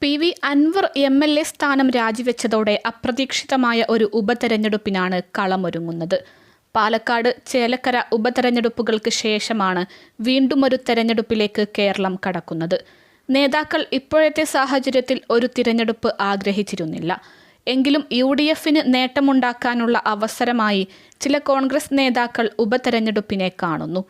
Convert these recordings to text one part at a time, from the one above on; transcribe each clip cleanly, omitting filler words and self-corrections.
PV Anwar MLA സ്ഥാനം രാജിവെച്ചതോടെ അപ്രതീക്ഷിതമായ ഒരു ഉപതെരഞ്ഞെടുപ്പിനാണ് കളമൊരുങ്ങുന്നത്. പാലക്കാട്, ചേലക്കര ഉപതെരഞ്ഞെടുപ്പുകൾക്ക് ശേഷമാണ് വീണ്ടും ഒരു തെരഞ്ഞെടുപ്പിലേക്ക് കേരളം കടക്കുന്നത്. നേതാക്കൾ ഇപ്പോഴത്തെ സാഹചര്യത്തിൽ ഒരു തിരഞ്ഞെടുപ്പ് ആഗ്രഹിച്ചിരുന്നില്ല. എങ്കിലും UDFന് നേട്ടമുണ്ടാക്കാനുള്ള അവസരമായി ചില കോൺഗ്രസ് നേതാക്കൾ ഉപതെരഞ്ഞെടുപ്പിനെ കാണുന്നു.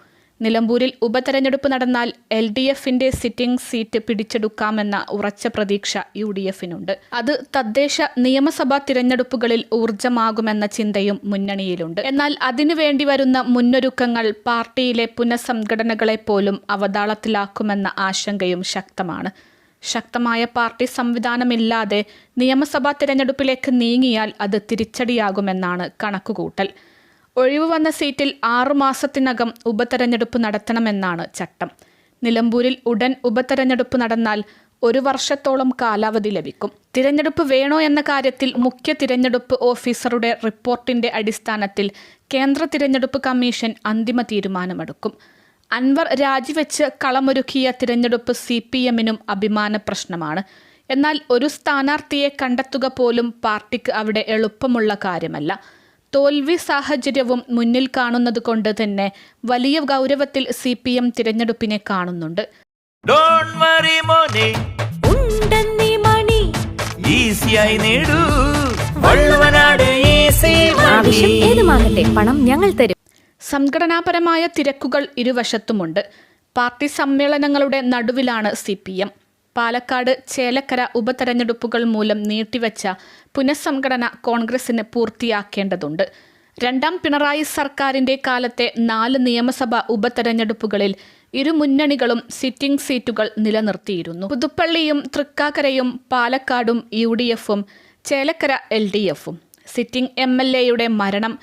നിലമ്പൂരിൽ ഉപതെരഞ്ഞെടുപ്പ് നടന്നാൽ LDFന്റെ സിറ്റിംഗ് സീറ്റ് പിടിച്ചെടുക്കാമെന്ന ഉറച്ച പ്രതീക്ഷ UDFനുണ്ട്. അത് തദ്ദേശ നിയമസഭാ തിരഞ്ഞെടുപ്പുകളിൽ ഊർജ്ജമാകുമെന്ന ചിന്തയും മുന്നണിയിലുണ്ട്. എന്നാൽ അതിനുവേണ്ടി വരുന്ന മുന്നൊരുക്കങ്ങൾ പാർട്ടിയിലെ പുനഃസംഘടനകളെപ്പോലും അവതാളത്തിലാക്കുമെന്ന ആശങ്കയും ശക്തമാണ്. ശക്തമായ പാർട്ടി സംവിധാനമില്ലാതെ നിയമസഭാ തിരഞ്ഞെടുപ്പിലേക്ക് നീങ്ങിയാൽ അത് തിരിച്ചടിയാകുമെന്നാണ് കണക്കുകൂട്ടൽ. ഒഴിവ് വന്ന സീറ്റിൽ 6 മാസത്തിനകം ഉപതെരഞ്ഞെടുപ്പ് നടത്തണമെന്നാണ് ചട്ടം. നിലമ്പൂരിൽ ഉടൻ ഉപതെരഞ്ഞെടുപ്പ് നടന്നാൽ 1 വർഷത്തോളം കാലാവധി ലഭിക്കും. തിരഞ്ഞെടുപ്പ് വേണോ എന്ന കാര്യത്തിൽ മുഖ്യ തിരഞ്ഞെടുപ്പ് ഓഫീസറുടെ റിപ്പോർട്ടിന്റെ അടിസ്ഥാനത്തിൽ കേന്ദ്ര തിരഞ്ഞെടുപ്പ് കമ്മീഷൻ അന്തിമ തീരുമാനമെടുക്കും. അൻവർ രാജിവെച്ച് കളമൊരുക്കിയ തിരഞ്ഞെടുപ്പ് CPMനും അഭിമാന പ്രശ്നമാണ്. എന്നാൽ ഒരു സ്ഥാനാർത്ഥിയെ കണ്ടെത്തുക പോലും പാർട്ടിക്ക് അവിടെ എളുപ്പമുള്ള കാര്യമല്ല. തോൽവി സാഹചര്യവും മുന്നിൽ കാണുന്നത് കൊണ്ട് തന്നെ വലിയ ഗൗരവത്തിൽ CPM തിരഞ്ഞെടുപ്പിനെ കാണുന്നുണ്ട്. പണം ഞങ്ങൾ തരും. സംഘടനാപരമായ തിരക്കുകൾ ഇരുവശത്തുമുണ്ട്. പാർട്ടി സമ്മേളനങ്ങളുടെ നടുവിലാണ് CPM. പാലക്കാട്, ചേലക്കര ഉപതെരഞ്ഞെടുപ്പുകൾ മൂലം നീട്ടിവെച്ച പുനഃസംഘടന കോൺഗ്രസിന് പൂർത്തിയാക്കേണ്ടതുണ്ട്. 2ാം പിണറായി സർക്കാരിന്റെ കാലത്തെ 4 നിയമസഭാ ഉപതെരഞ്ഞെടുപ്പുകളിൽ ഇരു മുന്നണികളും സിറ്റിംഗ് സീറ്റുകൾ നിലനിർത്തിയിരുന്നു. പുതുപ്പള്ളിയും തൃക്കാക്കരയും പാലക്കാടും UDFും ചേലക്കര LDFും. സിറ്റിംഗ് MLAയുടെ മരണം,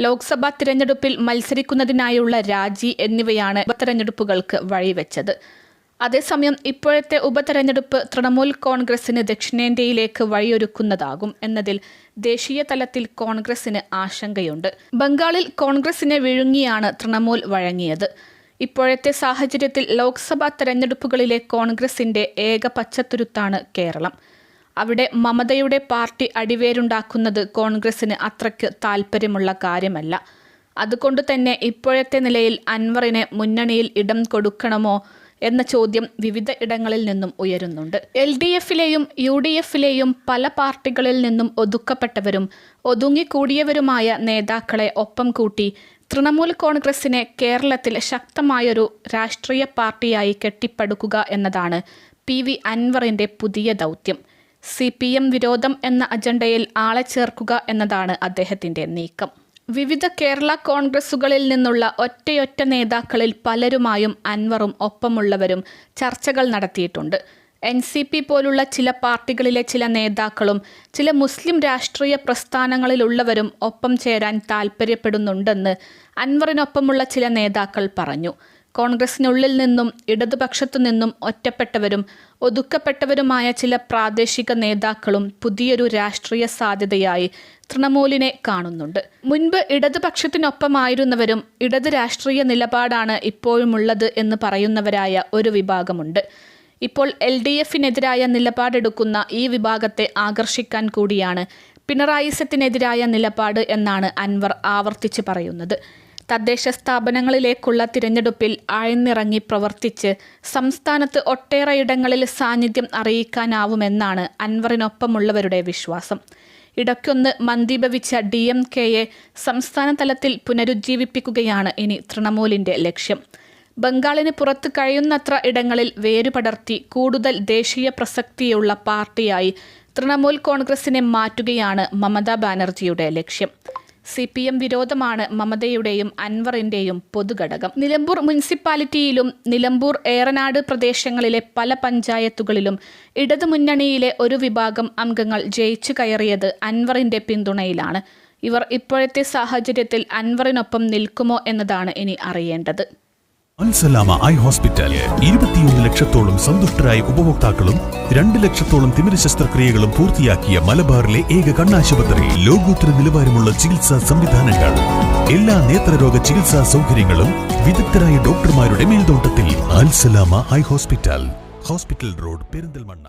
ലോക്സഭാ തിരഞ്ഞെടുപ്പിൽ മത്സരിക്കുന്നതിനായുള്ള രാജി എന്നിവയാണ് ഉപതെരഞ്ഞെടുപ്പുകൾക്ക് വഴിവെച്ചത്. അതേസമയം ഇപ്പോഴത്തെ ഉപതെരഞ്ഞെടുപ്പ് തൃണമൂൽ കോൺഗ്രസിന് ദക്ഷിണേന്ത്യയിലേക്ക് വഴിയൊരുക്കുന്നതാകും എന്നതിൽ ദേശീയ തലത്തിൽ കോൺഗ്രസിന് ആശങ്കയുണ്ട്. ബംഗാളിൽ കോൺഗ്രസിനെ വിഴുങ്ങിയാണ് തൃണമൂൽ വഴങ്ങിയത്. ഇപ്പോഴത്തെ സാഹചര്യത്തിൽ ലോക്സഭാ തെരഞ്ഞെടുപ്പുകളിലെ കോൺഗ്രസിന്റെ ഏക പച്ചത്തുരുത്താണ് കേരളം. അവിടെ മമതയുടെ പാർട്ടി അടിവേരുണ്ടാക്കുന്നത് കോൺഗ്രസിന് അത്രയ്ക്ക് താൽപ്പര്യമുള്ള കാര്യമല്ല. അതുകൊണ്ട് തന്നെ ഇപ്പോഴത്തെ നിലയിൽ അൻവറിനെ മുന്നണിയിൽ ഇടം കൊടുക്കണമോ എന്ന ചോദ്യം വിവിധ ഇടങ്ങളിൽ നിന്നും ഉയരുന്നുണ്ട്. LDFിലെയും UDFിലെയും പല പാർട്ടികളിൽ നിന്നും ഒതുക്കപ്പെട്ടവരും ഒതുങ്ങിക്കൂടിയവരുമായ നേതാക്കളെ ഒപ്പം കൂട്ടി തൃണമൂൽ കോൺഗ്രസിനെ കേരളത്തിൽ ശക്തമായൊരു രാഷ്ട്രീയ പാർട്ടിയായി കെട്ടിപ്പടുക്കുക എന്നതാണ് PV അൻവറിന്റെ പുതിയ ദൗത്യം. CPM വിരോധം എന്ന അജണ്ടയിൽ ആളെ ചേർക്കുക എന്നതാണ് അദ്ദേഹത്തിന്റെ നീക്കം. വിവിധ കേരള കോൺഗ്രസുകളിൽ നിന്നുള്ള ഒറ്റയൊറ്റ നേതാക്കളിൽ പലരുമായും അൻവറും ഒപ്പമുള്ളവരും ചർച്ചകൾ നടത്തിയിട്ടുണ്ട്. NCP പോലുള്ള ചില പാർട്ടികളിലെ ചില നേതാക്കളും ചില മുസ്ലിം രാഷ്ട്രീയ പ്രസ്ഥാനങ്ങളിലുള്ളവരും ഒപ്പം ചേരാൻ താൽപ്പര്യപ്പെടുന്നുണ്ടെന്ന് അൻവറിനൊപ്പമുള്ള ചില നേതാക്കൾ പറഞ്ഞു. കോൺഗ്രസിനുള്ളിൽ നിന്നും ഇടതുപക്ഷത്തു നിന്നും ഒറ്റപ്പെട്ടവരും ഒതുക്കപ്പെട്ടവരുമായ ചില പ്രാദേശിക നേതാക്കളും പുതിയൊരു രാഷ്ട്രീയ സാധ്യതയായി തൃണമൂലിനെ കാണുന്നുണ്ട്. മുൻപ് ഇടതുപക്ഷത്തിനൊപ്പമായിരുന്നവരും ഇടത് രാഷ്ട്രീയ നിലപാടാണ് ഇപ്പോഴുമുള്ളത് എന്ന് പറയുന്നവരായ ഒരു വിഭാഗമുണ്ട്. ഇപ്പോൾ LDFനെതിരായ നിലപാടെടുക്കുന്ന ഈ വിഭാഗത്തെ ആകർഷിക്കാൻ കൂടിയാണ് പിണറായിസത്തിനെതിരായ നിലപാട് എന്നാണ് അൻവർ ആവർത്തിച്ച് പറയുന്നത്. തദ്ദേശ സ്ഥാപനങ്ങളിലേക്കുള്ള തിരഞ്ഞെടുപ്പിൽ ആഴ്ന്നിറങ്ങി പ്രവർത്തിച്ച് സംസ്ഥാനത്ത് ഒട്ടേറെ ഇടങ്ങളിൽ സാന്നിധ്യം അറിയിക്കാനാവുമെന്നാണ് അൻവറിനൊപ്പമുള്ളവരുടെ വിശ്വാസം. ഇടയ്ക്കൊന്ന് മന്ദീഭവിച്ച DMKയെ സംസ്ഥാന തലത്തിൽ പുനരുജ്ജീവിപ്പിക്കുകയാണ് ഇനി തൃണമൂലിന്റെ ലക്ഷ്യം. ബംഗാളിന് പുറത്ത് കഴിയുന്നത്ര ഇടങ്ങളിൽ വേരുപടർത്തി കൂടുതൽ ദേശീയ പ്രസക്തിയുള്ള പാർട്ടിയായി തൃണമൂൽ കോൺഗ്രസിനെ മാറ്റുകയാണ് മമതാ ബാനർജിയുടെ ലക്ഷ്യം. CPM വിരോധമാണ് മമതയുടെയും അൻവറിന്റെയും പൊതുഘടകം. നിലമ്പൂർ മുനിസിപ്പാലിറ്റിയിലും നിലമ്പൂർ ഏറനാട് പ്രദേശങ്ങളിലെ പല പഞ്ചായത്തുകളിലും ഇടതുമുന്നണിയിലെ ഒരു വിഭാഗം അംഗങ്ങൾ ജയിച്ചു കയറിയത് അൻവറിന്റെ പിന്തുണയിലാണ്. ഇവർ ഇപ്പോഴത്തെ സാഹചര്യത്തിൽ അൻവറിനൊപ്പം നിൽക്കുമോ എന്നതാണ് ഇനി അറിയേണ്ടത്. അൽസലാമ ഐ ഹോസ്പിറ്റൽ 21 ലക്ഷത്തോളം സന്തുഷ്ടരായ ഉപഭോക്താക്കളും 2 ലക്ഷത്തോളം തിമിര ശസ്ത്രക്രിയകളും പൂർത്തിയാക്കിയ മലബാറിലെ ഏക കണ്ണാശുപത്രി. ലോകോത്തര നിലവാരമുള്ള ചികിത്സാ സംവിധാനങ്ങൾ, എല്ലാ നേത്രരോഗ ചികിത്സാ സൗകര്യങ്ങളും വിദഗ്ധരായ ഡോക്ടർമാരുടെ മേൽനോട്ടത്തിൽ. Al Salama eye hospital, hospital road, Perinthalmanna.